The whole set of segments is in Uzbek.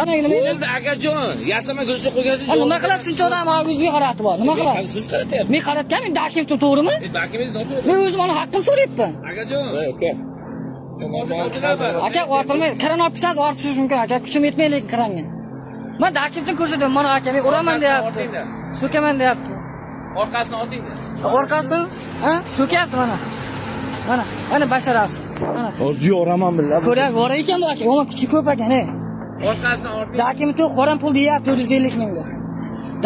Bo'ldi akajon, yasama go'sht qo'ygansiz. Nima qilasiz shuncha odam og'ziga qaratib bor? Nima qilasiz? Siz qaratyapsiz. Men qaratganim dokumentim to'g'rimi? Dokumentingiz noto'g'ri. Men o'zim uni haqqim so'rayapman. Akajon. Aka, ortilmaydi. Kiran olib kelsangiz ortishingiz mumkin aka. Kuchim yetmaydi lekin kiranga. Men dokumentimni ko'rsataman. Mana aka, men uraman deyapti. So'kaman deyapti. Orqasini otingda. Orqasini, ha? So'kyapti mana. Mana basharasi. Mana. O'zi yo'raman billah. Ko'rak, bor ekan bu aka. Yomon kuchi ko'p ekan, he. Orqasini orting. Dokument yo'q, qo'ram pul deyapti 450 mingga.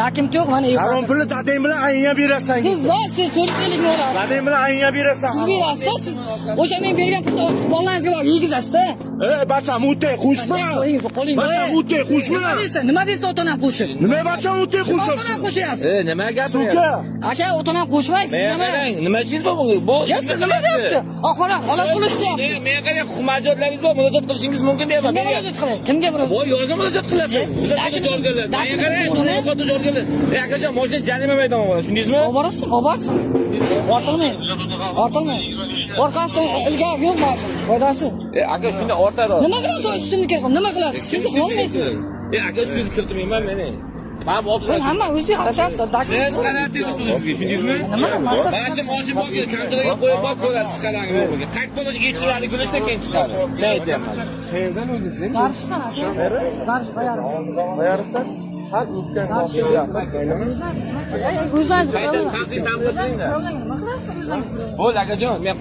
Dokument yo'q, mana yo'q. Harom pulni dadang bilan aynya berasan. Siz 450 ming olasiz. Dadang bilan aynya berasan. Siz berasiz, siz o'sha men bergan pulni bolangizga borib yegizasiz-da. Bacham o'tay qo'shma. Qo'ling. Bacham o'tay qo'shma. Nima deysiz ota-onam qo'shib? Nima bacham o'tay qo'shib? Ota-onam qo'shyapsiz. Nima gap? Suka. Aka, ota-onam qo'shmaysiz, nima? Nima ishingiz bor bunga? Bu Siz nima deyapti? Xola pul ishlayapti. Men qarang, huquq-majburiyatlaringiz bor, murojaat qilishingiz mumkin deyapman. Kimga murojaat qiling? Kimga murojaat? Voy, yozib murojaat qilasiz. Bizga javobgarlar. Men qarang, bizga javobgarlar. Akajon, mashina jarima maydoniga boradi, tushundingizmi? Oborsin. Ortilmang. Orqasidan ilgari yo'q mashina. Foydasi. Aka, shunda ortadi. Nima qilasiz? Ustimni kirib, nima qilasiz? Siz olmaysiz. Aka, ustingizni kiritmayman meni. Men Men hamma o'ziga qaratyapsiz. Siz qaratyapsiz o'zingizga, tushundingizmi? Nima maqsad? Barcha moshina borga kontraga qo'yib ko'rasiz qarangmi bo'lgan. Tak bo'lib yechiladi, gulishdan keyin chiqadi. Men aytayapman. Qayerdan o'zingizdan? Qarshdan aka. Qarshi Bayariqdan sal o'tgan o'zlaringiz Qaydan xavfsiz ta'minot qiling-da. nima qilasiz o'zlaringiz? Bo'l akajon, men